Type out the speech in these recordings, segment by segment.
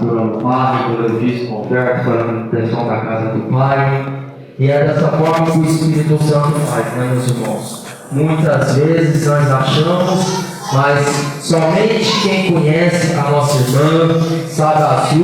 pastora Lupar, pelo dízimo oferta, pela manutenção da casa do Pai. E é dessa forma que o Espírito Santo faz, né, meus irmãos? Muitas vezes nós achamos, mas somente quem conhece a nossa irmã sabe as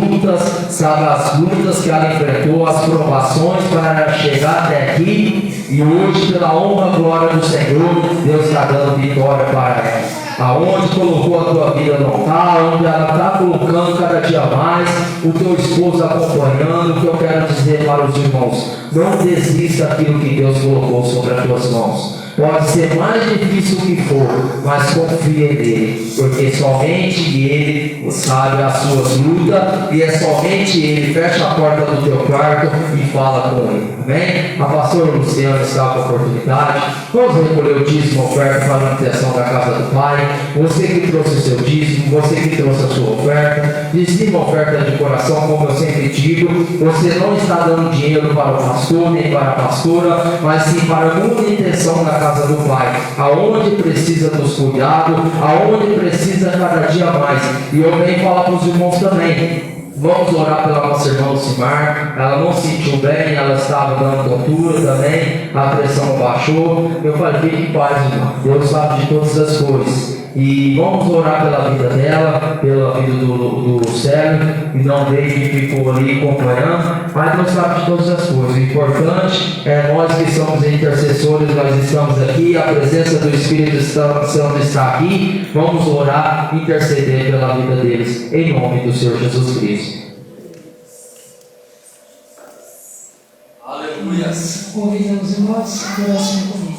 lutas que ela enfrentou, as provações para chegar até aqui. E hoje, pela honra e glória do Senhor, Deus está dando vitória para ela. Aonde colocou a tua vida no altar, onde ela está colocando cada dia mais, o teu esposo acompanhando. O que eu quero dizer para os irmãos: não desista daquilo que Deus colocou sobre as tuas mãos. Pode ser mais difícil que for, mas confia nele, porque somente ele sabe as suas lutas, e é somente ele. Fecha a porta do teu quarto e fala com ele, amém? A pastora Luciana está com a oportunidade. Vamos recolher o dízimo, oferta para a manutenção da casa do Pai. Você que trouxe o seu dízimo, você que trouxe a sua oferta, dizima a oferta de coração, como eu sempre digo. Você não está dando dinheiro para o pastor, nem para a pastora, mas sim para a manutenção da casa do Pai, aonde precisa dos cuidados, aonde precisa cada dia mais. E eu venho falar para os irmãos também. Vamos orar pela nossa irmã Lucimar. Ela não se sentiu bem, ela estava dando tontura também, a pressão baixou. Eu falei: fique em paz, irmão, Deus sabe de todas as coisas. E vamos orar pela vida dela, pela vida do Célio, e não deixe que ficou ali acompanhando, mas Deus sabe de todas as coisas. O importante é nós que somos intercessores, nós estamos aqui, a presença do Espírito Santo está aqui. Vamos orar e interceder pela vida deles, em nome do Senhor Jesus Cristo. Aleluia. Convidamos os irmãos a oração comigo.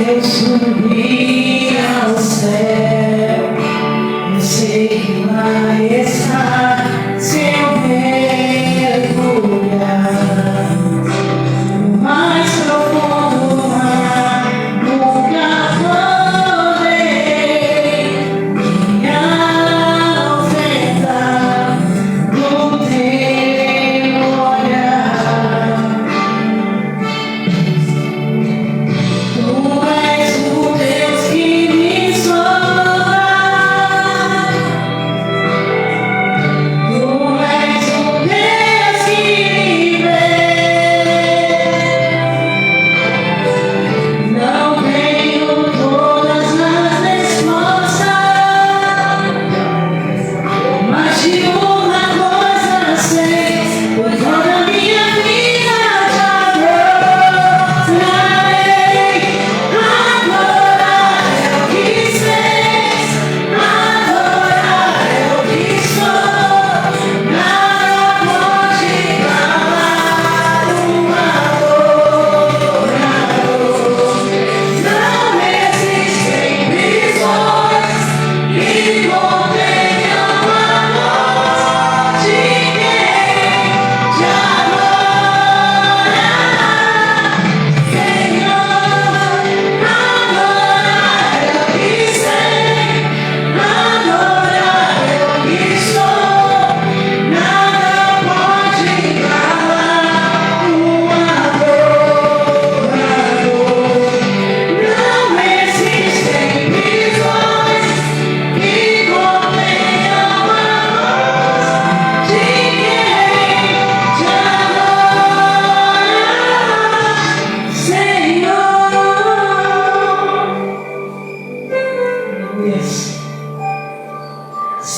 Eu subir ao céu, eu sei que lá está.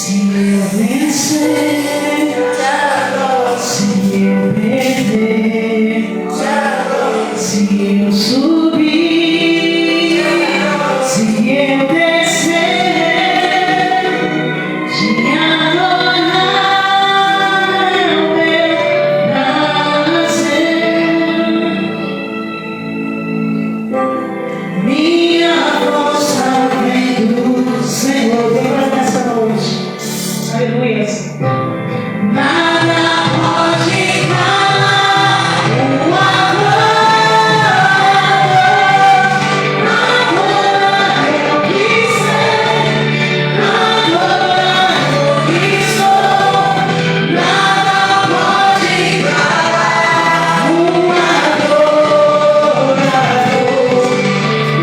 Se eu vencer, se eu perder, se eu subir, se eu descer, te adorar é o meu prazer. Minha força vem do Senhor. Deus nessa noite. Aleluia. Nada pode calar o agora eu quis ser, agora eu quis sou. Nada pode calar o adorador.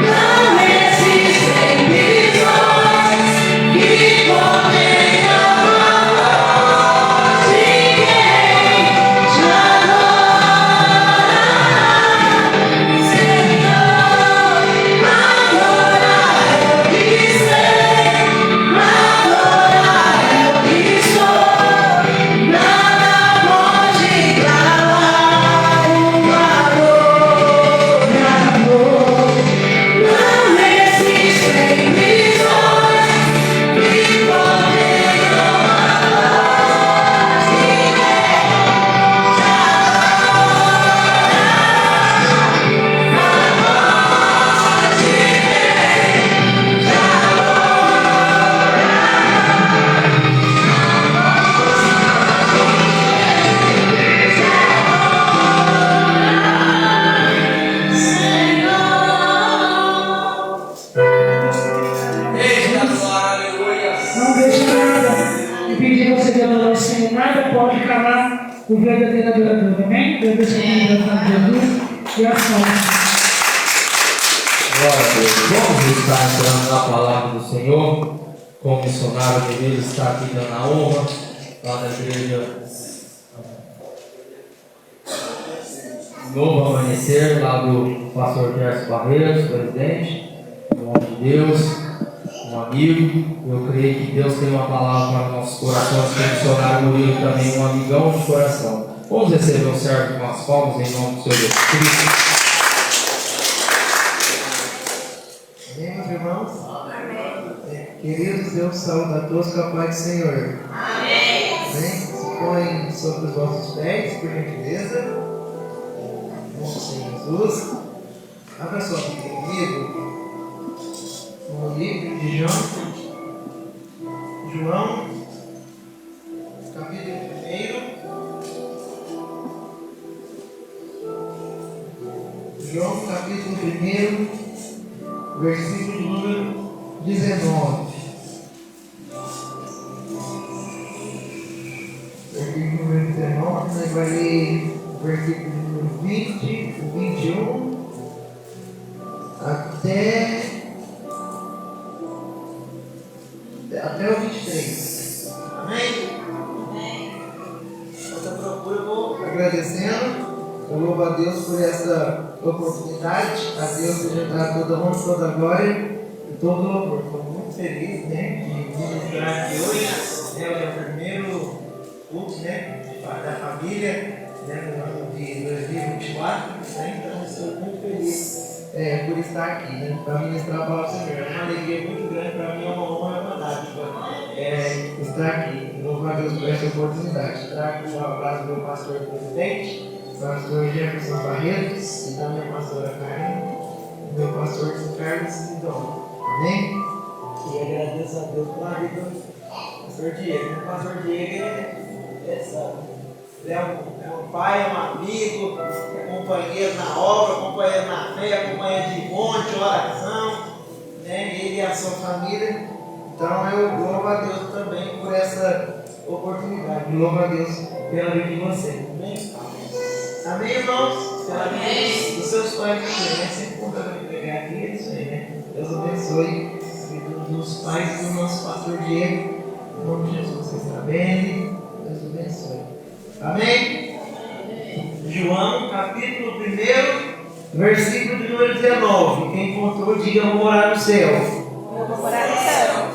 Não existem prisões que podem abalar de quem te adora, Senhor. Agora eu quis ser, agora eu quis sou. Nada pode calar o adorador. Não existem prisões que podem abalar de quem te Não deixe nada impedir você de adorar o Senhor. Nada pode calar o verdadeiro adorador. Amém? Deus abençoe Jesus e a salve. Glória a Deus. Vamos estar entrando na palavra do Senhor. Como missionário deveria estar aqui dando a honra lá na igreja Novo Amanhecer, lá do pastor Gerson Barreiros, presidente, em nome de Deus, um amigo. Eu creio que Deus tem uma palavra para nossos corações, que o missionário Murilo também um amigão de coração. Vamos receber o servo com as palmas em nome do Senhor Jesus Cristo. Amém, meus irmãos? Amém. Queridos, Deus saúde a todos com a paz do Senhor. Amém. Se põe sobre os vossos pés, por gentileza. Em nome do Senhor Jesus. Abra sua Bíblia comigo. No livro de João, capítulo 1. João, capítulo 1, versículo número 19. Versículo número 19, nós vai ler o versículo número 20, o 21, até o 23. Amém? Amém. Essa procura eu vou agradecendo. Eu louvo a Deus por essa oportunidade. A Deus seja dado toda a honra, toda a glória e todo o louvor. Estou muito feliz, né, de ministrar aqui hoje. É o meu primeiro culto, né, da família, né, no ano de 2024. Né, então estou muito feliz por estar aqui, né, para ministrar a palavra do Senhor. É uma alegria muito grande para mim, é uma honra e uma dádiva estar aqui. Louvo a Deus por essa oportunidade. Trago um abraço do meu pastor presidente, pastor Jefferson Barreiros, e da minha pastora Karen, e meu pastor Carlos Sidon. Amém? E agradeço a Deus pela vida do pastor Diego. O pastor Diego ele é um pai, é um amigo, é companheiro na obra, companheiro na fé, companheiro de monte, oração, né? Ele e a sua família. Então eu louvo a Deus também por essa oportunidade. Louvo a Deus pela vida de vocês. Amém? Amém, irmãos? Pela vida dos seus pais também, né? Sempre quando eu pegar aqui, é isso aí, né? Deus abençoe a vida dos pais do nosso pastor Diego. Em nome de Jesus, vocês estão bem? Deus abençoe. Amém? João, capítulo 1, versículo de número 19. Quem encontrou, diga: eu vou morar no céu. Eu vou morar no céu.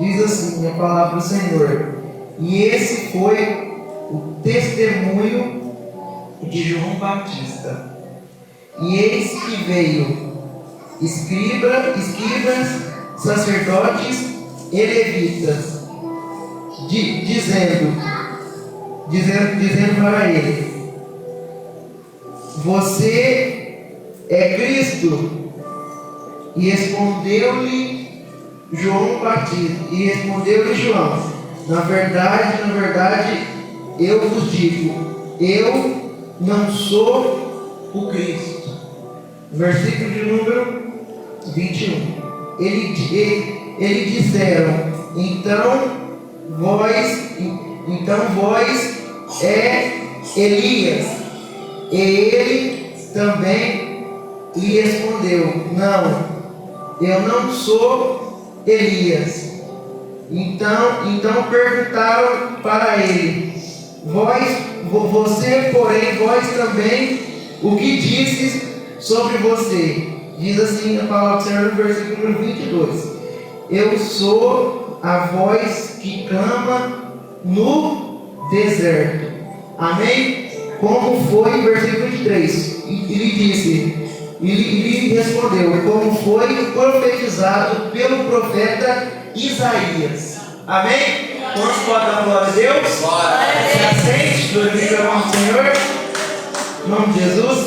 Diz assim a palavra do Senhor: e esse foi o testemunho de João Batista. E eis que veio escribas, sacerdotes e levitas, dizendo para ele: você é Cristo? E respondeu-lhe João, na verdade, eu vos digo, eu não sou o Cristo. Versículo de número 21. Eles disseram: então vós é Elias. E ele também lhe respondeu: não, eu não sou Elias. Então perguntaram para ele: você, porém, vós também, o que dizes sobre você? Diz assim a palavra do Senhor no versículo 22. Eu sou a voz que clama no deserto. Amém? Como foi, versículo 23. E lhe respondeu, como foi profetizado pelo profeta Isaías. Amém? Quantos podem dar glória a Deus? Se aceite, glorifica o nome do Senhor. Em nome de Jesus.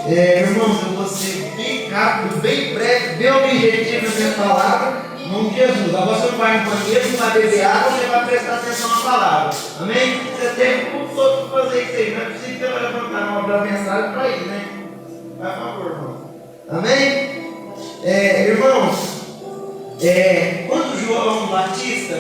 Irmãos, eu vou ser bem rápido, bem breve, bem objetivo na minha palavra. Em nome de Jesus. Agora você não vai no banheiro, não vai beber água, você vai prestar atenção na palavra. Amém? Você tem tudo todo para fazer isso aí. Não é possível que eu vou levantar uma da mensagem para ir, né? Por favor, irmão. Amém? Irmãos, quando João Batista,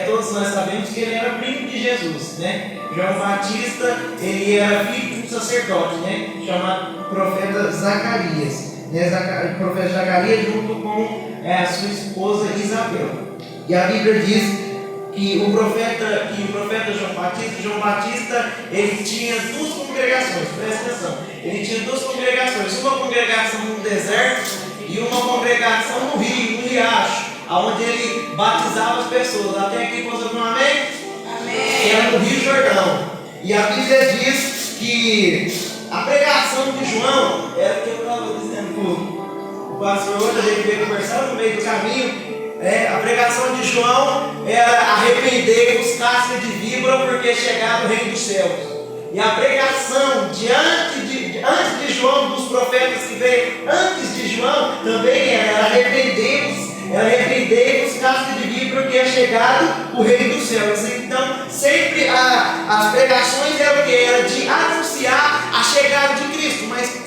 todos nós sabemos que ele era primo de Jesus, né? João Batista, ele era filho de um sacerdote, né? Chamado profeta Zacarias, né? O profeta Zacarias junto com a sua esposa Isabel. E a Bíblia diz que o profeta João Batista, ele tinha duas congregações, presta atenção. Ele tinha duas congregações, uma congregação no deserto e uma congregação no rio, no riacho, onde ele batizava as pessoas. Até aqui você viu, amém? Amém. Era no Rio Jordão. E a Bíblia diz que a pregação de João era o que eu estava dizendo para o pastor hoje, a gente veio conversando no meio do caminho. A pregação de João era arrepender-vos, casca de víbora, porque chegado o reino dos céus. E a pregação antes de João, dos profetas que veio antes de João, também era arrependei-vos, casca de víbora, porque é chegado o reino dos céus. Então, sempre as pregações eram o que? Era de anunciar a chegada de Cristo. Mas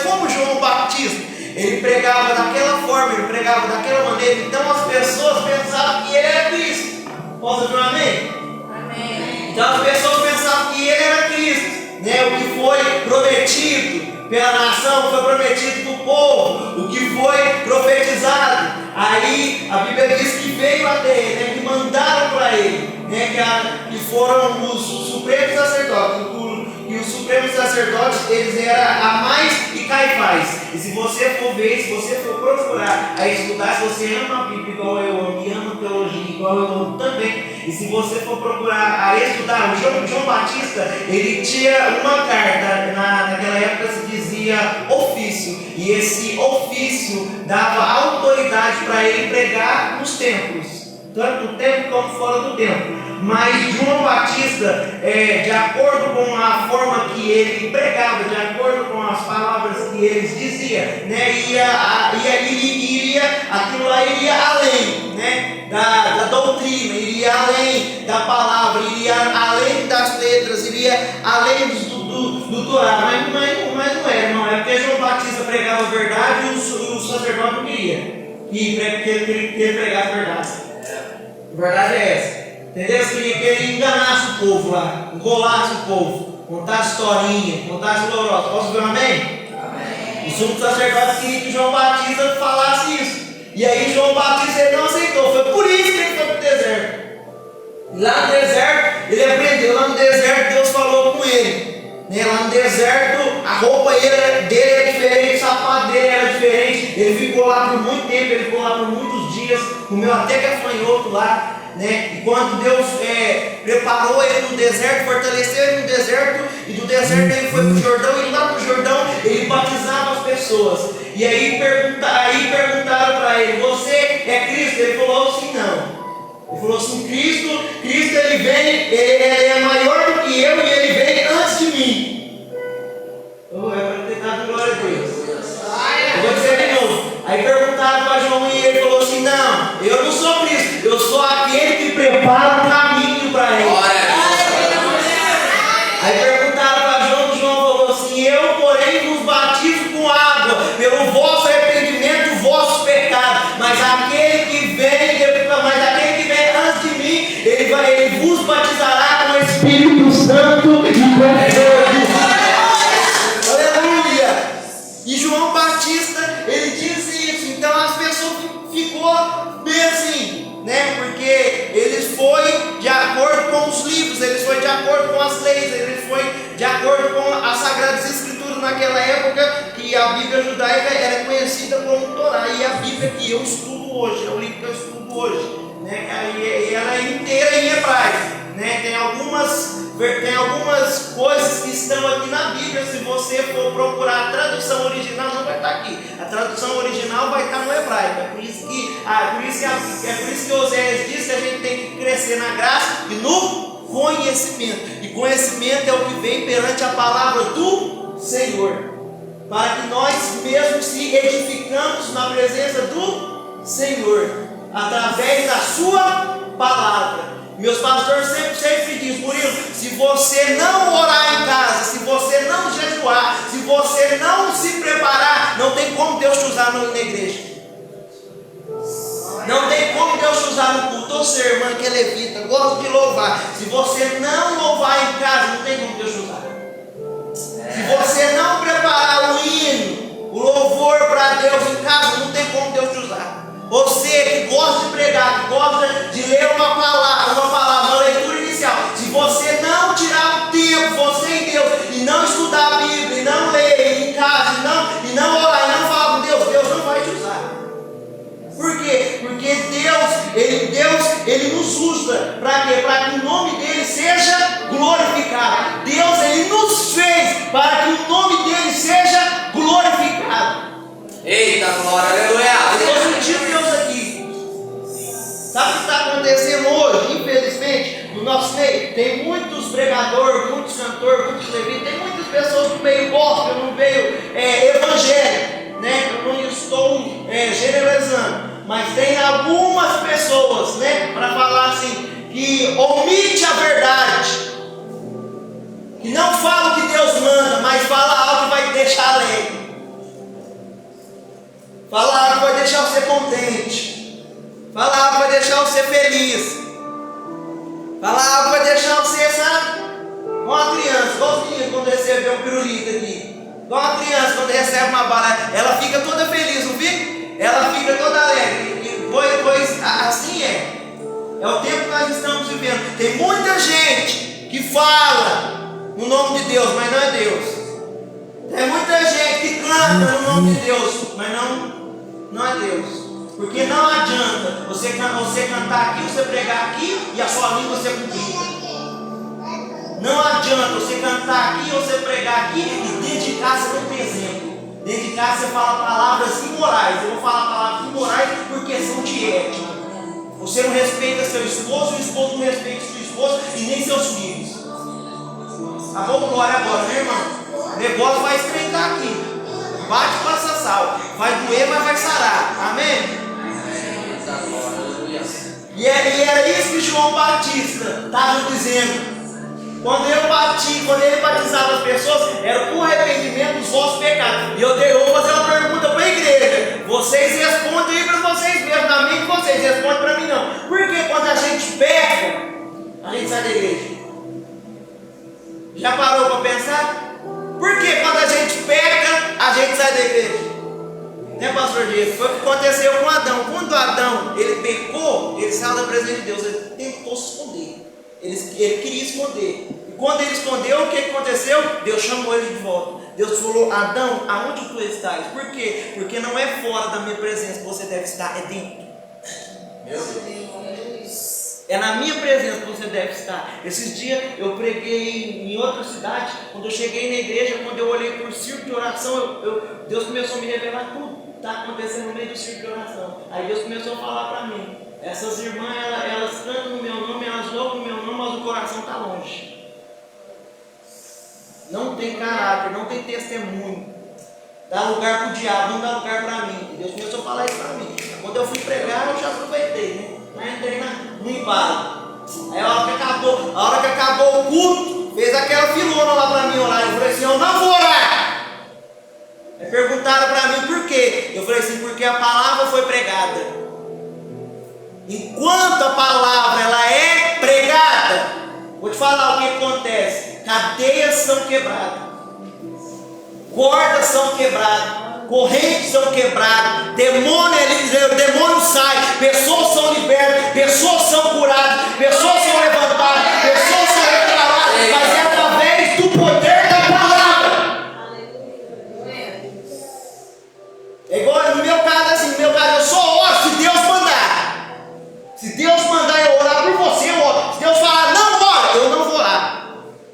como João Batista, ele pregava daquela forma, ele pregava daquela maneira, então as pessoas pensavam que ele era Cristo. Posso ouvir um amém? Amém. Então as pessoas pensavam que ele era Cristo, né? O que foi prometido pela nação, foi prometido do povo, o que foi profetizado. Aí a Bíblia diz que veio até ele, né? Que mandaram para ele, né? Que foram os supremos sacerdotes. E os supremos sacerdotes, eles eram Anás e Caifás. E se você for ver, se você for procurar a estudar, se você ama a Bíblia igual eu amo, e ama teologia igual eu amo também, e se você for procurar a estudar, o João Batista, ele tinha uma carta, naquela época se dizia ofício, e esse ofício dava autoridade para ele pregar nos templos, tanto no templo como fora do templo. Mas João Batista, de acordo com a forma que ele pregava, de acordo com as palavras que ele dizia, né, aquilo lá iria além, né, da doutrina, iria além da palavra, iria além das letras, iria além do Torá. Mas não era, não é porque João Batista pregava a verdade e o sacerdote não queria que ele pregasse a verdade. A verdade é essa. Entendeu? Que ele enganasse o povo lá, engolasse o povo, contasse historinha, contasse dolorosa. Posso ver um amém? Amém. O sumo sacerdote queria que João Batista falasse isso. E aí João Batista ele não aceitou. Foi por isso que ele foi para o deserto. Lá no deserto, ele aprendeu. Lá no deserto, Deus falou com ele. Lá no deserto, a roupa dele era diferente, o sapato dele era diferente. Ele ficou lá por muito tempo, ele ficou lá por muitos dias. comeu até gafanhoto lá, né? E quando Deus preparou ele no deserto, fortaleceu ele no deserto, e do deserto ele foi para o Jordão, e lá no Jordão ele batizava as pessoas. E aí perguntaram para ele: você é Cristo? Ele falou assim: não. Ele falou assim: Cristo ele vem, ele é maior do que eu, e ele vem antes de mim. Oh, é para ter dado glória a Deus. Eu vou dizer de novo. Aí perguntaram para João, e ele falou assim: não, eu não sou Cristo, eu sou aquele que prepara o caminho para ele. Aí perguntaram para João, João falou assim: eu, porém, vos batizo com água, pelo vosso arrependimento, o vosso pecado, mas aquele que vem antes de mim, ele vos batizará com o Espírito Santo e com fogo. Aleluia! E João Batista, ele disse isso. Então as pessoas ficou bem assim, né? Porque eles foi de acordo com os livros, eles foi de acordo com as leis, eles foi de acordo com as Sagradas Escrituras naquela época, que a Bíblia judaica era conhecida como Torá, e a Bíblia que eu estudo hoje, é o livro que eu estudo hoje, né? E ela é inteira em hebraico, né? Tem algumas coisas que estão aqui na Bíblia. Se você for procurar a tradução original, não vai estar aqui. A tradução original vai estar no hebraico. É por isso que Oséias diz que a gente tem que crescer na graça e no conhecimento. E conhecimento é o que vem perante a palavra do Senhor, para que nós mesmos se edificamos na presença do Senhor, através da sua palavra. Meus pastores sempre dizem: Murilo, se você não orar em casa, se você não jejuar, se você não se preparar, não tem como Deus te usar na igreja. Não tem como Deus te usar no culto. Ou ser irmã que é levita, gosto de louvar. Se você não louvar em casa, não tem como Deus te usar. Se você não preparar o hino, o louvor para Deus em casa, não tem como Deus te usar. Você que gosta de pregar, que gosta de ler uma palavra, uma leitura inicial, se você não tirar o tempo, você em Deus, e não estudar a Bíblia, e não ler em casa, e não orar, e não falar com Deus, Deus não vai te usar. Por quê? Porque Deus, ele nos usa para quê? Para que o nome dele seja glorificado. Deus, ele nos fez para que o nome dele seja glorificado. Eita, glória, aleluia! Eu estou sentindo Deus aqui. Sabe o que está acontecendo hoje? Infelizmente, no nosso meio, tem muitos pregadores, muitos cantores, muitos levitas, tem muitas pessoas no meio gospel, no meio evangélico, né? Eu não estou generalizando, mas tem algumas pessoas, né? Para falar assim, que omite a verdade, que não fala o que Deus manda, mas fala algo que vai te deixar alegre. Fala algo que vai deixar você contente. Fala algo que vai deixar você feliz. Fala algo que vai deixar você, sabe? Uma criança, igual os meninos quando recebem um pirulito aqui. Igual uma criança quando recebe uma bala, ela fica toda feliz, não fica? Ela fica toda alegre. Pois assim é. É o tempo que nós estamos vivendo. Tem muita gente que fala no nome de Deus, mas não é Deus. Tem muita gente que canta no nome de Deus, mas não é Deus. Porque não adianta você cantar aqui, você pregar aqui e a sua língua ser cumprida. Não adianta você cantar aqui, você pregar aqui e dentro de casa você não tem exemplo. Dentro de casa você fala palavras imorais. Eu vou falar palavras imorais por questão de ética. Você não respeita seu esposo, o esposo não respeita sua esposa e nem seus filhos. Tá bom, glória agora, né, irmão? O negócio vai estreitar aqui. Bate, passa sal. Vai doer, mas vai sarar. Amém? E era isso que João Batista estava dizendo. Quando ele batizava as pessoas, era por arrependimento dos vossos pecados. E eu vou fazer uma pergunta para a igreja. Vocês respondem aí para vocês mesmos, na mente de vocês, respondem para mim não. Porque quando a gente peca, a gente sai da igreja. Já parou para pensar? Porque quando a gente peca, a gente sai da igreja. Né, pastor Dias? Foi o que aconteceu com Adão. Quando Adão ele pecou, ele saiu da presença de Deus. Ele tentou se esconder. Ele queria esconder. E quando ele escondeu, o que aconteceu? Deus chamou ele de volta. Deus falou: Adão, aonde tu estás? Por quê? Porque não é fora da minha presença que você deve estar, é dentro. É na minha presença que você deve estar. Esses dias eu preguei em outra cidade. Quando eu cheguei na igreja, quando eu olhei para o círculo de oração, Deus começou a me revelar tudo que está acontecendo no meio do círculo de oração. Aí Deus começou a falar para mim: essas irmãs, elas cantam no meu nome, elas louvam no meu nome, mas o coração está longe. Não tem caráter, não tem testemunho. Dá lugar para o diabo, não dá lugar para mim. E Deus começou a falar isso para mim. Quando eu fui pregar, eu já aproveitei, né? Aí entrei no embalo. Aí a hora que acabou o culto, fez aquela filona lá para mim orar. Eu falei assim: eu não vou orar. Aí perguntaram para mim por quê. Eu falei assim: porque a palavra foi pregada. Enquanto a palavra ela é pregada, vou te falar o que acontece. Cadeias são quebradas, cordas são quebradas, correntes são quebradas, demônio sai, pessoas são libertas, pessoas são curadas, pessoas são levantadas, pessoas são declaradas, mas é através do poder da palavra. É igual no meu caso, assim, eu só oro se Deus mandar. Se Deus mandar eu orar por você, eu oro. Se Deus falar não ora, eu não vou orar.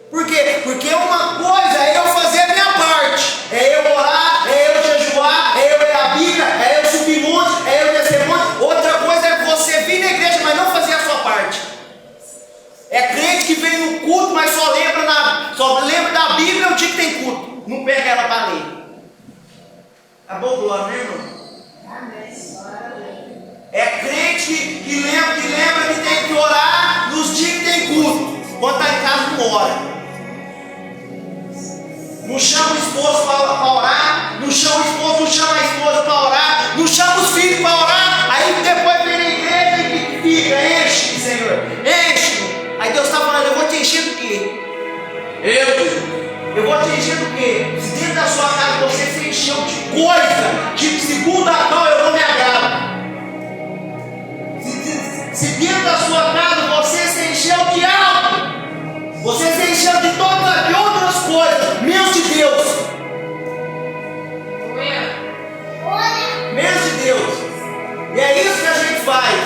Por quê? Porque uma coisa é eu fazer a minha parte, é eu orar, é eu jejuar, é eu ler a Bíblia, é eu subir monte, é eu descer monte. Outra coisa é você vir na igreja, mas não fazer a sua parte. É crente que vem no culto, mas só lembra da Bíblia o dia que tem culto, não pega ela para ler. Acabou, glória, né, irmão? É crente que lembra que tem que orar nos dias que tem culto. Quando está em casa, não ora. Não chama o esposo para orar, não chama a esposa para orar, não chama os filhos para orar. Aí depois vem na igreja e fica: enche, Senhor, enche. Aí Deus está falando: eu vou te encher do quê? Eu vou te encher do quê? Se dentro da sua casa você se encheu de coisa, de segundo a qual eu não me agrado. Se dentro da sua casa você se encheu de algo, você se encheu de todas as outras coisas, menos de Deus. Menos de Deus. E é isso que a gente faz.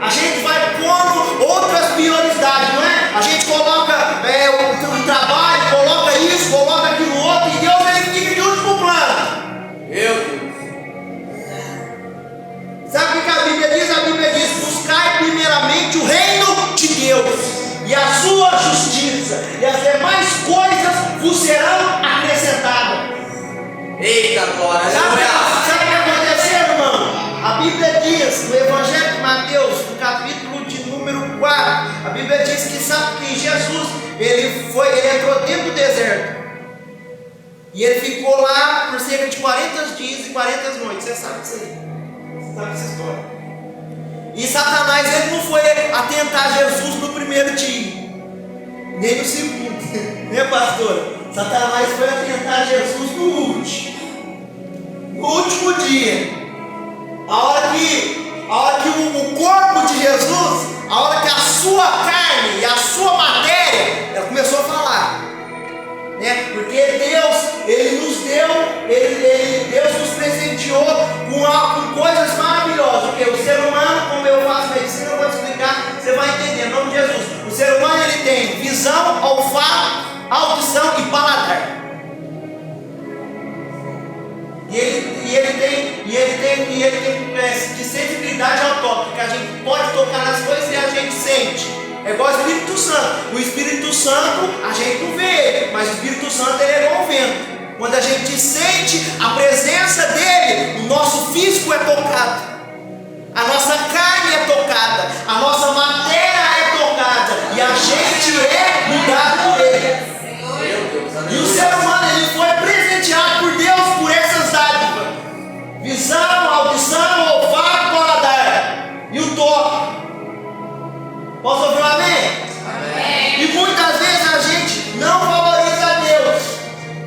A gente vai pondo outras prioridades, não é? A gente coloca o trabalho, coloca isso, coloca aquilo outro, e Deus ele fica de último plano. Sabe o que a Bíblia diz? A Bíblia diz: buscai primeiramente o reino de Deus e a sua justiça, e as demais coisas vos serão acrescentadas. Eita glória, Sabe o que aconteceu, irmão? A Bíblia diz no Evangelho de Mateus, no capítulo de número 4, a Bíblia diz que sabe que Jesus ele entrou dentro do deserto e ele ficou lá por cerca de 40 dias e 40 noites. Você sabe disso aí? Você sabe essa história? E Satanás ele não foi atentar Jesus no primeiro dia, nem no segundo, né, pastora? Satanás foi atentar Jesus no último dia. A hora que o corpo de Jesus, a hora que a sua carne e a sua matéria, ela começou a falar, né? Porque Deus, Ele nos deu, Deus nos presenteou com coisas maravilhosas. Porque o ser humano, como eu faço medicina, eu vou te explicar, você vai entender, em nome de Jesus. O ser humano ele tem visão, olfato, audição e paladar. E ele tem de sensibilidade ao toque, que a gente pode tocar nas coisas e a gente sente. É igual o Espírito Santo. O Espírito Santo a gente não vê, mas o Espírito Santo ele é igual ao vento. Quando a gente sente a presença dele, o nosso físico é tocado, a nossa carne é tocada, a nossa matéria é tocada, e a gente é mudado por ele. E o ser humano ele foi presenteado por Deus por essas dádivas: visão, audição, olfato, paladar e o toque. Posso ouvir um amém? Amém? E muitas vezes a gente não valoriza Deus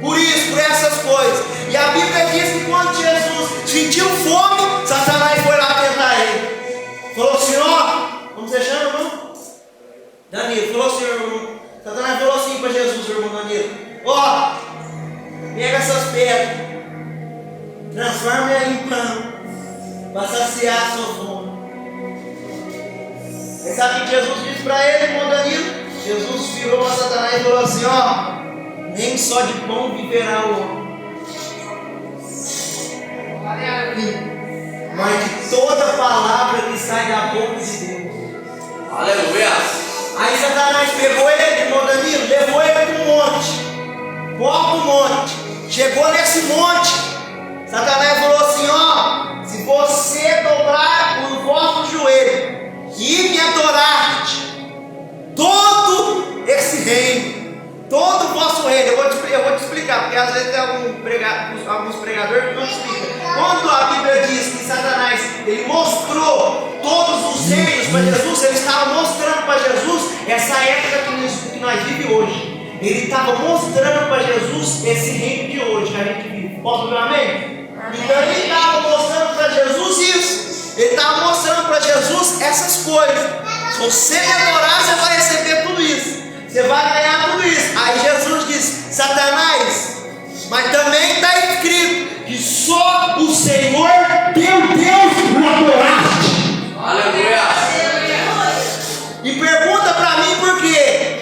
por isso, por essas coisas. E a Bíblia diz que quando Jesus sentiu fome, Satanás foi lá tentar ele. Falou assim: ó, como você chama, irmão? Danilo. Falou assim, irmão. Satanás falou assim para Jesus, irmão Danilo: ó, pega essas pedras, transforma ela em pão, para saciar a sua fome. Você sabe o que Jesus disse para ele, irmão Danilo? Jesus virou a Satanás e falou assim: ó, nem só de pão viverá o homem, mas de toda palavra que sai da boca de Deus. Aleluia. Aí Satanás pegou ele, irmão Danilo, levou ele para um monte, para um monte. Chegou nesse monte, Satanás falou assim: ó, se você dobrar o vosso joelho e me adorar, todo esse reino, todo o vosso reino, eu vou te explicar, porque às vezes tem alguns pregadores que não explicam. Quando a Bíblia diz que Satanás ele mostrou todos os reinos para Jesus, ele estava mostrando para Jesus essa época que nós vivemos hoje. Ele estava mostrando para Jesus esse reino de hoje que a gente vive. Posso ver um amém? Então ele estava mostrando para Jesus isso. Ele estava mostrando para Jesus essas coisas. Se você me adorar, você vai receber tudo isso. Você vai ganhar tudo isso. Aí Jesus disse: Satanás, mas também está escrito que só o Senhor teu Deus o adoraste. Aleluia. E pergunta para mim por quê?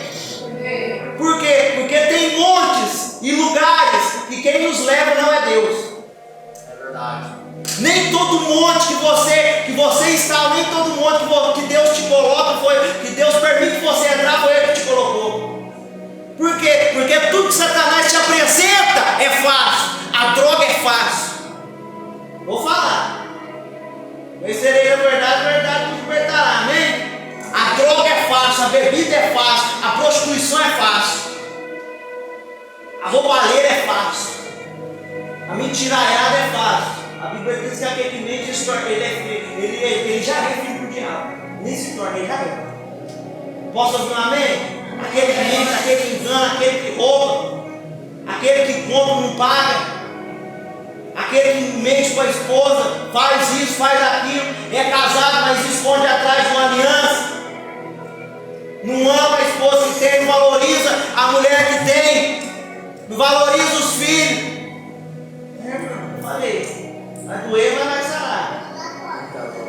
Por quê? Porque tem montes e lugares que quem nos leva não é Deus. É verdade. Nem todo monte que você está, nem todo monte que Deus te coloca, que Deus permite que você entrar, foi Ele que te colocou. Por quê? Porque tudo que Satanás te apresenta é fácil. A droga é fácil. Vou falar. Conhecerei a verdade nos libertará. Amém? A droga é fácil, a bebida é fácil, a prostituição é fácil, a roubalheira é fácil, a mentiraiada é fácil. A Bíblia diz que aquele que mente se torna, ele já é filho do diabo, nem se torna, ele já é. Posso ouvir um amém? Aquele que mente, aquele que engana, aquele que rouba, aquele que compra e não paga, aquele que mente com a esposa, faz isso, faz aquilo, é casado, mas se esconde atrás de uma aliança. Não ama a esposa que tem, não valoriza a mulher que tem, não valoriza os filhos. Falei, vai doer, mas vai sarar.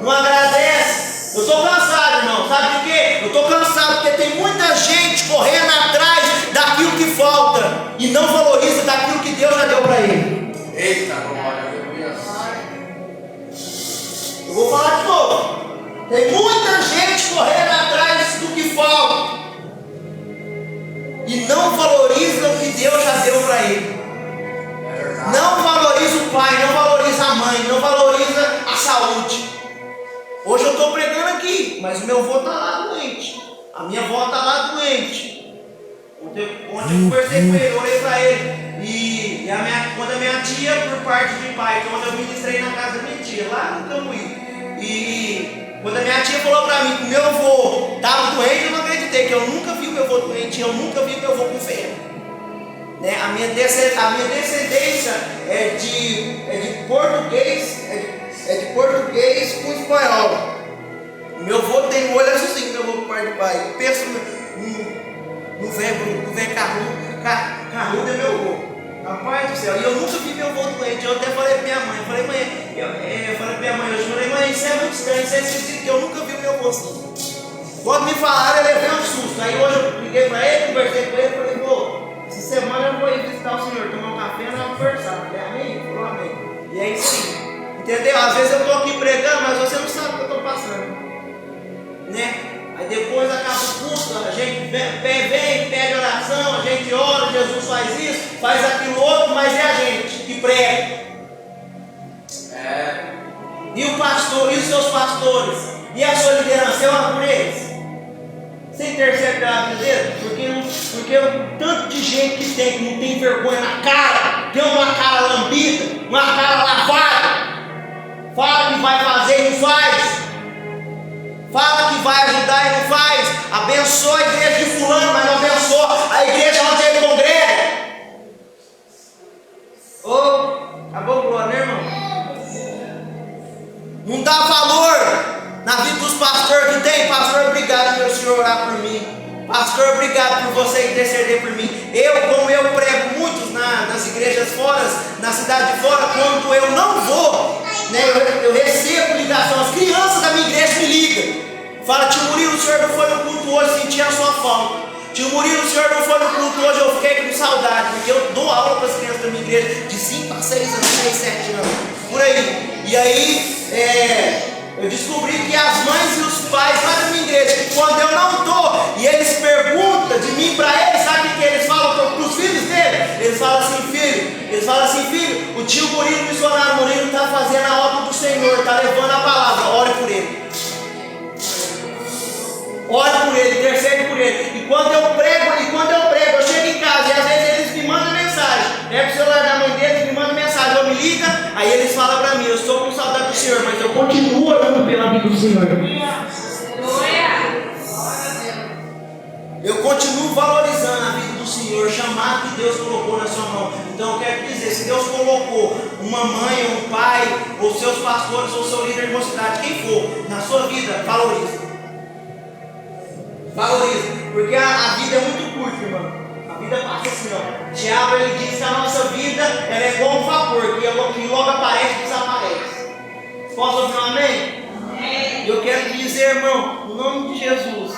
Não agradece. Eu estou cansado, irmão. Sabe por quê? Eu estou cansado porque tem muita gente correndo atrás daquilo que falta e não valoriza daquilo que Deus já deu para ele. Eita, glória a Deus. Eu vou falar de novo. Tem muita gente correndo atrás do que falta e não valoriza o que Deus já deu para ele. Não valoriza o pai, não valoriza a mãe, não valoriza a saúde. Hoje eu estou pregando aqui, mas o meu avô está lá doente, a minha avó está lá doente. Ontem eu conversei com ele, orei para ele. E quando a minha tia, por parte de pai, quando eu ministrei na casa da minha tia, lá no Cambuí, e quando a minha tia falou para mim que o meu avô estava doente, eu não acreditei, que eu nunca vi o meu avô doente, eu nunca vi o meu avô com febre. Né? A minha descendência é de português com espanhol. O meu avô tem um olho azulzinho, meu avô por parte de pai. Eu penso no velho carrudo é meu avô. Rapaz do céu, e eu nunca vi meu avô doente. Eu até falei pra minha mãe, eu falei, mãe, eu falei pra minha mãe, eu falei, mãe, isso é muito estranho, isso é esquisito, que eu nunca vi meu avô assim. Quando me falaram, eu levei um susto. Aí hoje eu liguei pra ele, conversei com ele, falei, pô, essa semana eu vou ir visitar o senhor, tomar um café, nós vamos conversar. Eu falei, amém? Ele falou, amém. E aí sim, entendeu? Às vezes eu estou aqui pregando, mas você não sabe o que eu estou passando, né? Aí depois acaba o culto, a gente vem, pede oração, a gente ora, Jesus faz isso, faz aquilo outro, mas é a gente que prega. E o pastor, e os seus pastores, e a sua liderança, você ora por eles? Você intercede pela vida deles? Porque o tanto de gente que não tem vergonha na cara, tem uma cara lambida, uma cara lavada, fala que vai fazer e não faz. Fala que vai ajudar e não faz. Abençoa a igreja de fulano, mas não abençoa a igreja onde ele congrega. Acabou o glória, né, irmão? Não dá valor na vida dos pastores que tem. Pastor, obrigado pelo senhor orar por mim. Pastor, obrigado por você interceder por mim. Como eu prego muitos nas igrejas fora, na cidade de fora, quando eu não vou, né, eu recebo ligação. As crianças da minha igreja me ligam. Fala, tio Murilo, o senhor não foi no culto hoje, senti a sua falta. Tio Murilo, o senhor não foi no culto hoje, eu fiquei com saudade. Porque eu dou aula para as crianças da minha igreja de 5 a 6 anos, 6, 7 anos, por aí. E aí, eu descobri que as mães e os pais lá da minha igreja, que quando eu não estou e eles perguntam de mim para eles, sabe o que eles falam para os filhos dele? Eles falam assim, filho, o tio Murilo, o missionário Murilo, está fazendo a obra do Senhor, está levando a palavra, ore por ele. Ore por ele, intercede por ele. E quando eu prego, eu chego em casa e às vezes eles me mandam mensagem. Pega o celular da mãe deles, me mandam mensagem, eu me liga, aí eles falam para mim, eu estou com saudade do Senhor, mas eu continuo orando pela vida do Senhor. Eu continuo valorizando a vida do Senhor, chamado que Deus colocou na sua mão. Então eu quero dizer, se Deus colocou uma mãe, ou um pai, ou seus pastores, ou seu líder de mocidade, quem for, na sua vida, valorize. Valoriza, porque a vida é muito curta, irmão. A vida passa assim, ó. Tiago, ele diz que a nossa vida ela é igual um vapor, que logo aparece e desaparece. Posso ouvir um amém? Amém. Eu quero te dizer, irmão, no nome de Jesus,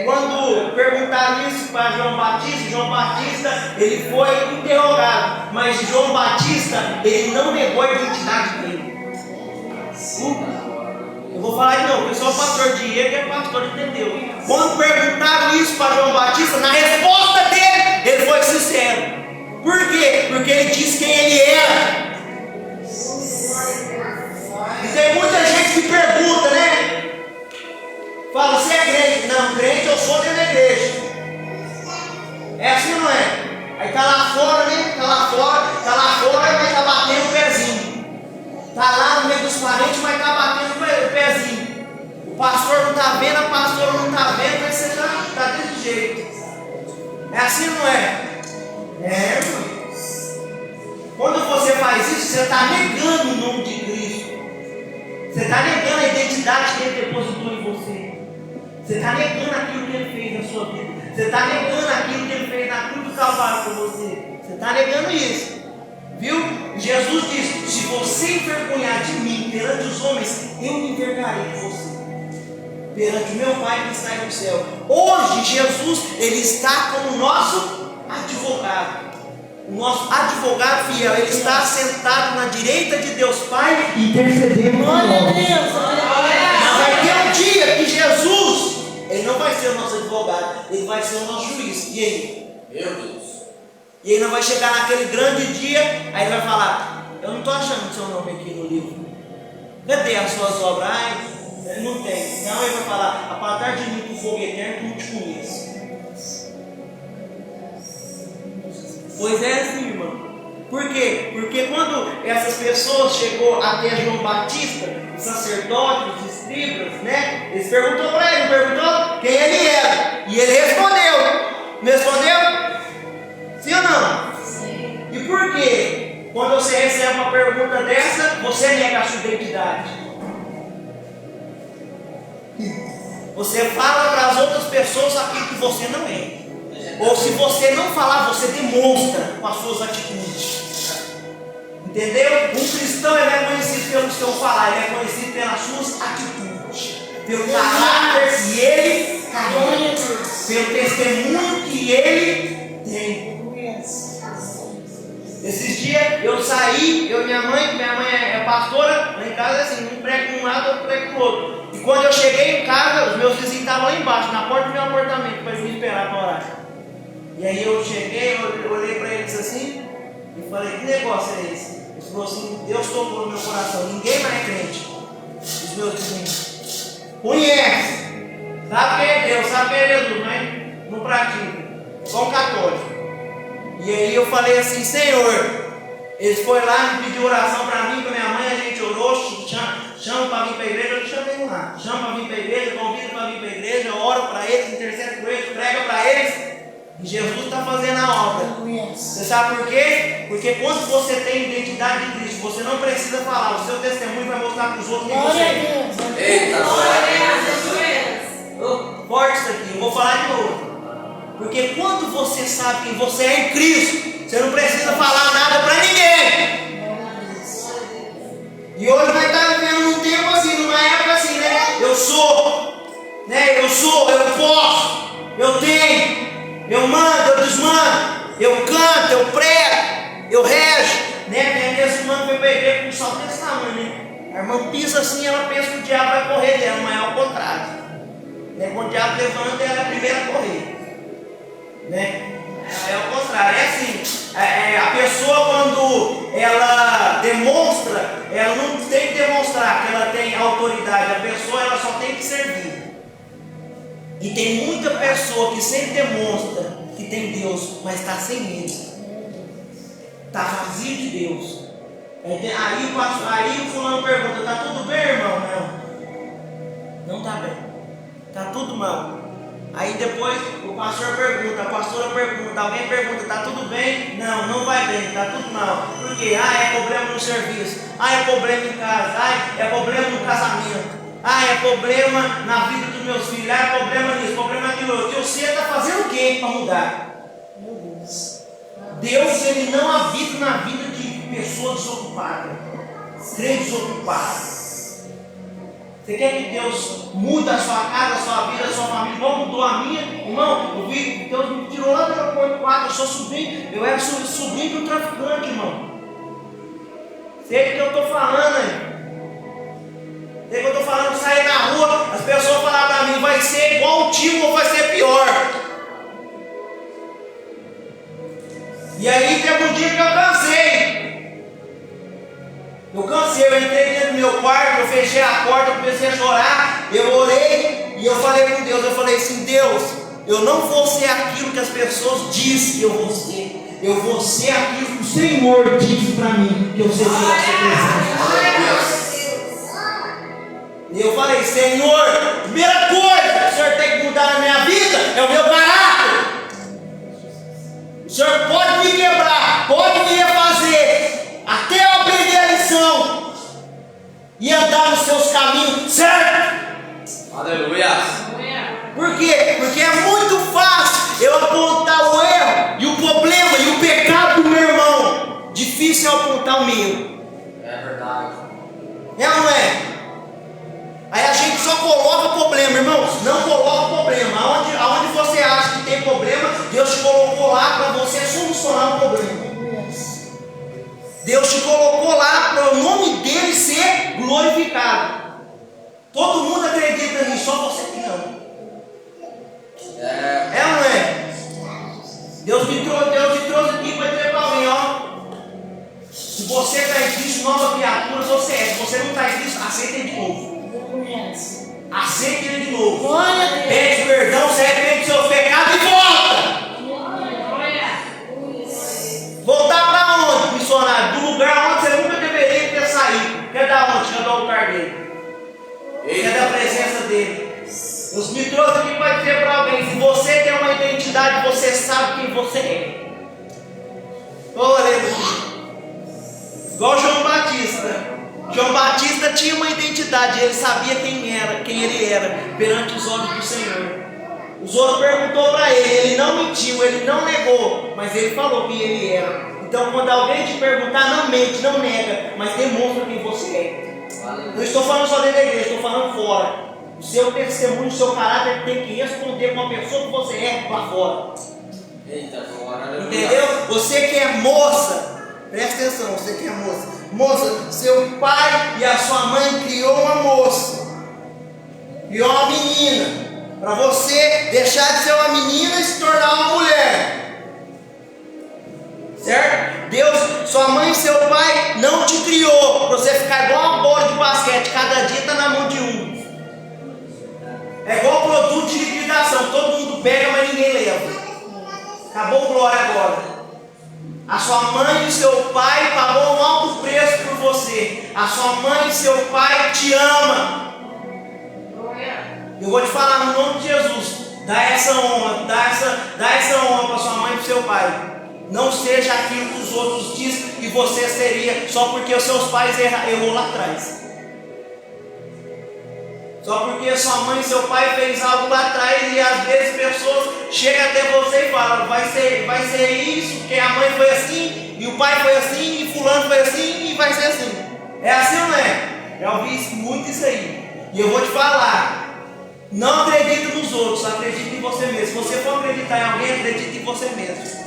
quando perguntaram isso para João Batista, ele foi interrogado, mas João Batista, ele não negou a identidade dele. Eu vou falar de novo, eu sou pastor Diego, que é pastor, entendeu? Quando perguntaram isso para João Batista, na resposta dele, ele foi sincero. Por quê? Porque ele disse quem ele era. E tem muita gente que pergunta, né? Fala, você é crente? Não, crente eu sou dentro da igreja. É assim ou não é? Aí tá lá fora, né? Tá lá fora, mas tá batendo o pezinho. Tá lá no meio dos parentes, mas tá batendo o pezinho. O pastor não está vendo, a pastora não está vendo, mas você está desse jeito. É assim, não é? É, irmão. Quando você faz isso, você está negando o nome de Cristo. Você está negando a identidade que Ele depositou em você. Você está negando aquilo que Ele fez na sua vida. Você está negando aquilo que Ele fez na cruz do Calvário por você. Você está negando isso. Viu? Jesus disse, se você envergonhar de mim perante os homens, eu me envergonharei de você perante o meu Pai que está no céu. Hoje Jesus, Ele está como nosso advogado. O nosso advogado fiel, Ele está sentado na direita de Deus Pai, intercedendo por nós. Mas vai ter um dia que Jesus, Ele não vai ser o nosso advogado, Ele vai ser o nosso juiz. E aí? Meu Deus. E ele não vai chegar naquele grande dia, aí ele vai falar, eu não estou achando o seu nome aqui no livro. Cadê as suas obras? Ai, ele não tem. Não, ele vai falar, apartar de mim com fogo eterno que não te conheço. Pois é assim, irmão. Por quê? Porque quando essas pessoas chegou até João Batista, os sacerdotes, os escribas, né? Eles perguntou para ele, perguntou quem ele era. E ele respondeu. Não respondeu? Sim ou não? Sim. E por quê? Quando você recebe uma pergunta dessa, você nega a sua identidade. Você fala para as outras pessoas aquilo que você não é. Ou se você não falar, você demonstra com as suas atitudes. Entendeu? Um cristão ele é conhecido pelo seu falar, ele é conhecido pelas suas atitudes, pelo caráter que ele carrega, pelo testemunho que ele tem. Esses dias eu saí, eu e minha mãe é pastora, lá em casa é assim, um prego de um lado, outro prego do outro. E quando eu cheguei em casa, os meus vizinhos estavam lá embaixo, na porta do meu apartamento, para me esperar para orar. E aí eu cheguei, eu olhei para eles assim, e falei, que negócio é esse? Eles falaram assim, Deus tocou no meu coração, ninguém mais é crente. Os meus vizinhos conhece, sabe quem é Deus, sabe quem é Jesus, mas não pratica, só um católico. E aí eu falei assim, Senhor, eles foram lá e pediu oração para mim, para minha mãe, a gente orou, chama para vir para a igreja, eu chamei lá, chama para vir para a igreja, convida para vir para a igreja, eu oro para eles, intercedo por eles, prega para eles, e Jesus está fazendo a obra. Você sabe por quê? Porque quando você tem identidade de Cristo, você não precisa falar, o seu testemunho vai mostrar para os outros quem você é. Eita, Forte isso aqui, eu vou falar de novo. Porque quando você sabe quem você é em Cristo, você não precisa falar nada para ninguém. E hoje nós estamos vivendo num tempo assim, numa época assim, né? Eu sou né? Eu sou, eu posso, eu tenho, eu mando, eu desmando, eu canto, eu prego, eu rejo, né? Tem aqueles que mandam para a igreja com só desse tamanho, né? A irmã pisa assim, ela pensa que o diabo vai correr dela, mas é ao contrário. Né? Quando o diabo levanta, ela é a primeira a correr. Né? É ao contrário, é assim. A pessoa, quando ela demonstra, ela não tem que demonstrar que ela tem autoridade. A pessoa, ela só tem que servir. E tem muita pessoa que sempre demonstra que tem Deus, mas está sem Ele. Está vazio de Deus. Aí o fulano pergunta: está tudo bem, irmão? Não está bem. Está tudo mal. Aí depois o pastor pergunta, a pastora pergunta, alguém pergunta: está tudo bem? Não vai bem, está tudo mal. Por quê? É problema no serviço. É problema em casa. É problema no casamento. É problema na vida dos meus filhos. É problema nisso, problema naquilo outro. E você está fazendo o quê para mudar? Deus, ele não habita na vida de pessoas desocupadas, crentes desocupados. Você quer que Deus mude a sua casa, a sua vida, a sua família? Igual mudou a minha? Irmão, eu vi, Deus me tirou lá do aeroporto 4, eu sou sobrinho, eu era sobrinho de um traficante, irmão. Sei o que eu estou falando aí. Sei o que eu estou falando, sair na rua, as pessoas falam para mim: vai ser igual o tio ou vai ser pior? E aí teve um dia que eu cansei. Eu entrei dentro do meu quarto, eu fechei a porta, eu comecei a chorar, eu orei e eu falei com Deus, eu falei assim: Deus, eu não vou ser aquilo que as pessoas dizem que eu vou ser. Eu vou ser aquilo que o Senhor disse para mim que eu seria na sua presença. E eu falei: Senhor, primeira coisa que o Senhor tem que mudar na minha vida é o meu caráter. O Senhor pode me quebrar, pode me refazer, até eu aprender a lição e andar nos seus caminhos, certo? Aleluia. Por quê? Porque é muito fácil eu apontar o erro e o problema e o pecado do meu irmão. Difícil é apontar o meu. É verdade. É ou não é? Aí a gente só coloca problema, irmãos. Não coloca problema. Aonde você acha que tem problema, Deus te colocou lá para você solucionar o problema. Deus te colocou lá para o nome dele ser glorificado. Todo mundo acredita nisso, só você que não. É ou não é? Deus me trouxe aqui para dizer para alguém: ó, se você está em Cristo, nova criatura você é. Se você não está em Cristo, aceita ele de novo. Aceite ele de novo. Pede perdão, se arrepende dos seus pecados e volta. Voltar para onde, missionário? Do lugar onde você nunca deveria ter saído. Quer dar onde? Quer dar o lugar dele. Quer da presença dele. Deus me trouxe aqui para dizer para alguém: se você tem uma identidade, você sabe quem você é. Igual João Batista. João Batista tinha uma identidade, ele sabia quem ele era perante os olhos do Senhor. Os outros perguntou para ele não mentiu, ele não negou, mas ele falou quem ele era. Então, quando alguém te perguntar, não mente, não nega, mas demonstra quem você é. Não estou falando só dentro da igreja, estou falando fora. O seu testemunho, o seu caráter tem que responder com a pessoa que você é lá fora. Eita, glória. Entendeu? Você que é moça, presta atenção, você que é moça. Moça, seu pai e a sua mãe criou uma moça, criou uma menina, para você deixar de ser uma menina e se tornar uma mulher. Certo? Deus, sua mãe e seu pai não te criou para você ficar igual uma bola de basquete, cada dia está na mão de um. É igual produto de liquidação, todo mundo pega, mas ninguém leva. Acabou o glória agora. A sua mãe e seu pai pagou um alto preço por você. A sua mãe e seu pai te amam. Eu vou te falar no nome de Jesus: dá essa honra, dá essa honra para sua mãe e para seu pai. Não seja aquilo que os outros dizem que você seria só porque os seus pais errou lá atrás. Só porque sua mãe e seu pai fez algo lá atrás, e às vezes pessoas chegam até você e falam: vai ser isso, porque a mãe foi assim, e o pai foi assim, e fulano foi assim, e vai ser assim. É assim ou não é? Já ouvi muito isso aí. E eu vou te falar: Não acredite nos outros, acredite em você mesmo. Se você for acreditar em alguém, acredite em você mesmo.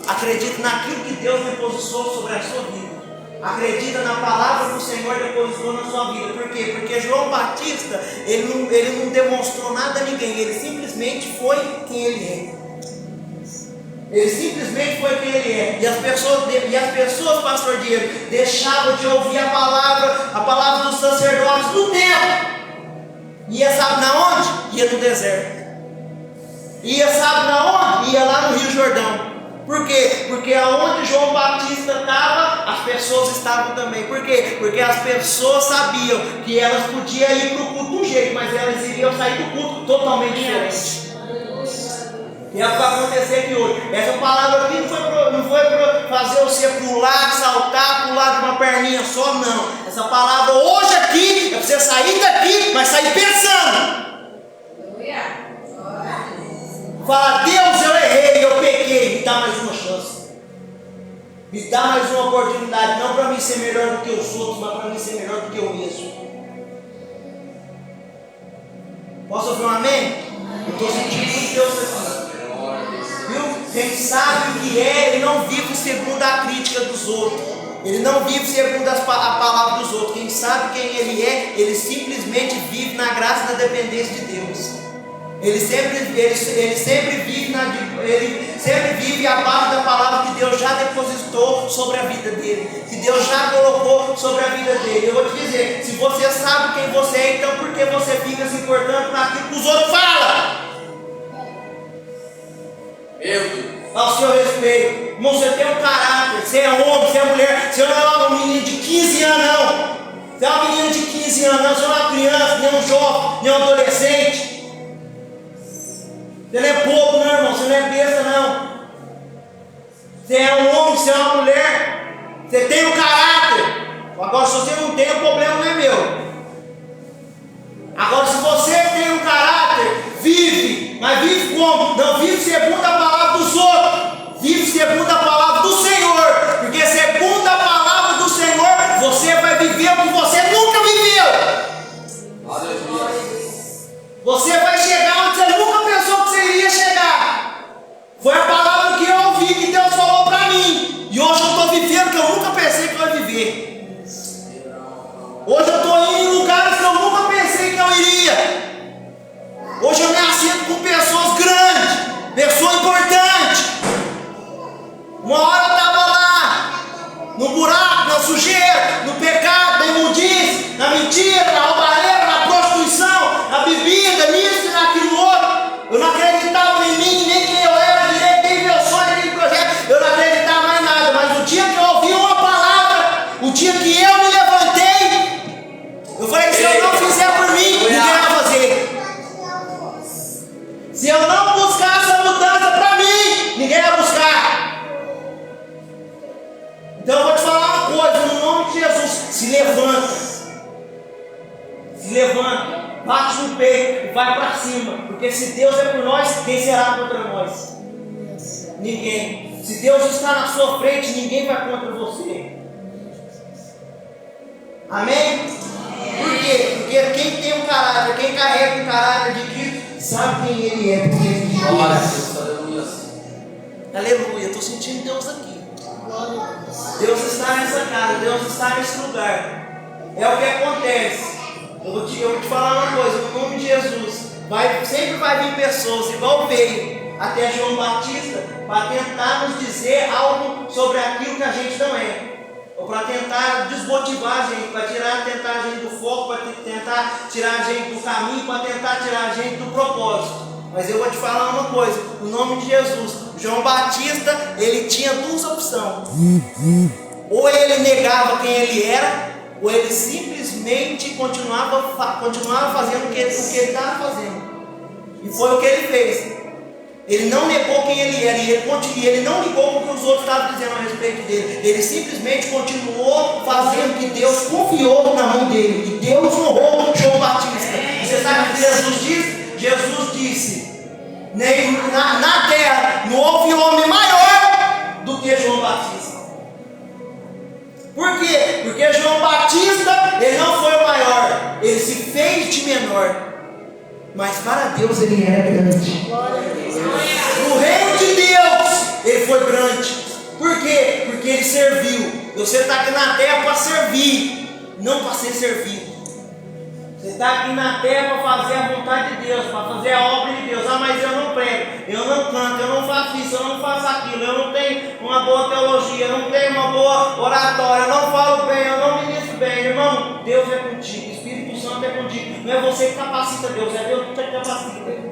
Acredite naquilo que Deus depositou sobre a sua vida. Acredita na palavra que o Senhor depositou na sua vida. Por quê? Porque João Batista, ele não demonstrou nada a ninguém. Ele simplesmente foi quem ele é. Ele simplesmente foi quem ele é. E as pessoas, pastor Diego, deixavam de ouvir a palavra dos sacerdotes no templo. Ia, sabe na onde? Ia no deserto. Ia, sabe na onde? Ia lá no Rio Jordão. Por quê? Porque aonde João Batista estava, as pessoas estavam também. Por quê? Porque as pessoas sabiam que elas podiam ir para o culto de um jeito, mas elas iriam sair do culto totalmente diferente. E é o que vai acontecer aqui hoje. Essa palavra aqui não foi para fazer você pular, saltar, pular de uma perninha só, não. Essa palavra hoje aqui é para você sair daqui, mas sair pensando. Fala, Deus, eu errei, eu pequei, me dá mais uma chance. Me dá mais uma oportunidade, não para mim ser melhor do que os outros, mas para mim ser melhor do que eu mesmo. Posso ouvir um amém? Eu estou sentindo que Deus está falando. Viu? Quem sabe o que é, ele não vive segundo a crítica dos outros. Ele não vive segundo a palavra dos outros. Quem sabe quem ele é, ele simplesmente vive na graça e na dependência de Deus. Ele sempre vive abaixo da palavra que Deus já depositou sobre a vida dele, que Deus já colocou sobre a vida dele. Eu vou te dizer, se você sabe quem você é, então por que você fica se importando para aquilo que os outros falam? Meu Deus. Ao seu respeito, irmão, você tem um caráter, você é homem, você é mulher, você não é um menino de 15 anos não. Você é uma menina de 15 anos não, você não é uma criança, nem um jovem, nem um adolescente. Você não é bobo, não, irmão. Você não é besta, não. Você é um homem, você é uma mulher. Você tem um caráter. Agora, se você não tem, o problema não é meu. Agora, se você tem um caráter, vive. Mas vive como? Não vive segundo a palavra dos outros. Vive segundo a palavra do Senhor. Porque segundo a palavra do Senhor, você vai viver o que você nunca viveu. Aleluia. Você vai chegar onde você nunca pensou que você iria chegar. Foi a palavra que eu ouvi, que Deus falou para mim. E hoje eu estou vivendo o que eu nunca pensei que eu ia viver. Hoje eu estou indo em lugares que eu nunca pensei que eu iria. Hoje eu me assento com pessoas grandes, pessoas importantes. Uma hora eu estava lá, no buraco, na sujeira, no pecado, na imundície, na mentira, na roubalheira, na prostituição, na bebida, nisso e naquilo outro. Eu não acreditava em mim, nem quem eu era direito, nem meu sonho, nem projeto. Eu não acreditava mais em nada. Mas o dia que eu ouvi uma palavra, o dia que eu me levantei, eu falei, se eu não fizer por mim, ninguém vai fazer. Se eu não buscar essa mudança para mim, ninguém vai buscar. Então eu vou te falar uma coisa, no nome de Jesus, se levanta. Se levanta. Bate no peito e vai para cima. Porque se Deus é por nós, quem será contra nós? Ninguém. Se Deus está na sua frente, ninguém vai contra você. Amém? Por quê? Porque quem tem um caráter, quem carrega um caráter de Cristo, sabe quem ele é. Porque ele Glória a Deus, aleluia. Aleluia, estou sentindo Deus aqui. Deus está nessa casa, Deus está nesse lugar. É o que acontece. Eu vou te falar uma coisa, no nome de Jesus, sempre vai vir pessoas, igual veio até João Batista, para tentar nos dizer algo sobre aquilo que a gente não é, ou para tentar desmotivar a gente, para tentar a gente do foco, para tentar tirar a gente do caminho, para tentar tirar a gente do propósito. Mas eu vou te falar uma coisa, no nome de Jesus, João Batista, ele tinha duas opções, ou ele negava quem ele era, ou ele simplesmente continuava fazendo o que ele estava fazendo. E foi o que ele fez. Ele não negou quem ele era, e ele não ligou com o que os outros estavam dizendo a respeito dele. Ele simplesmente continuou fazendo o que Deus confiou na mão dele. E Deus honrou João Batista. E você sabe o que Jesus disse? Jesus disse, na terra não houve homem maior do que João Batista. Por quê? Porque João Batista, ele não foi o maior, ele se fez de menor. mas para Deus ele era grande. No reino de Deus ele foi grande. Por quê? Porque ele serviu. Você está aqui na terra para servir, não para ser servido. Você está aqui na terra para fazer a vontade de Deus, para fazer a obra de Deus. Ah, mas eu não prego, eu não canto, eu não faço isso, eu não faço aquilo, eu não tenho uma boa teologia, eu não tenho uma boa oratória, eu não falo bem, eu não ministro bem. Irmão, Deus é contigo, o Espírito Santo é contigo. Não é você que capacita Deus, é Deus que te capacita.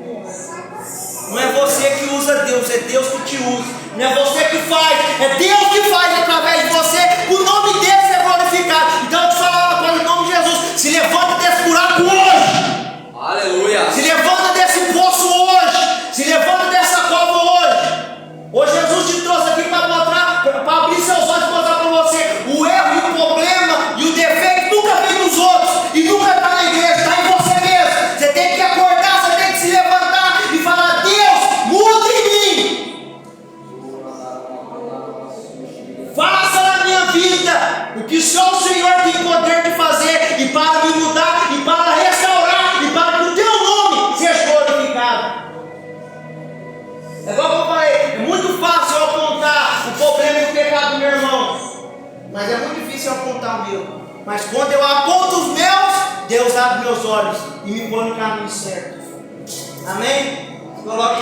Não é você que usa Deus, é Deus que te usa. Não é você que faz, é Deus que faz através de você. O nome dele é glorificado. Então eu te falo agora em nome de Jesus. Se levanta desse buraco hoje. Aleluia. Se levanta desse poço hoje. Se levanta dessa cova hoje. Hoje Jesus te trouxe aqui para mostrar, para abrir seus olhos e mostrar para você o erro e o problema e o defeito nunca vem dos outros e nunca está na igreja, está em você mesmo. Você tem que acordar, você tem que se levantar e falar: Deus, muda em mim. Faça na minha vida o que só o Senhor tem poder de fazer, e para me mudar, e para restaurar, e para que o teu nome seja glorificado. É igual que eu falei, é muito fácil eu apontar o problema e o pecado do meu irmão, mas é muito difícil eu apontar o meu. Mas quando eu aponto os meus, Deus abre meus olhos e me põe no caminho certo. Amém? Coloca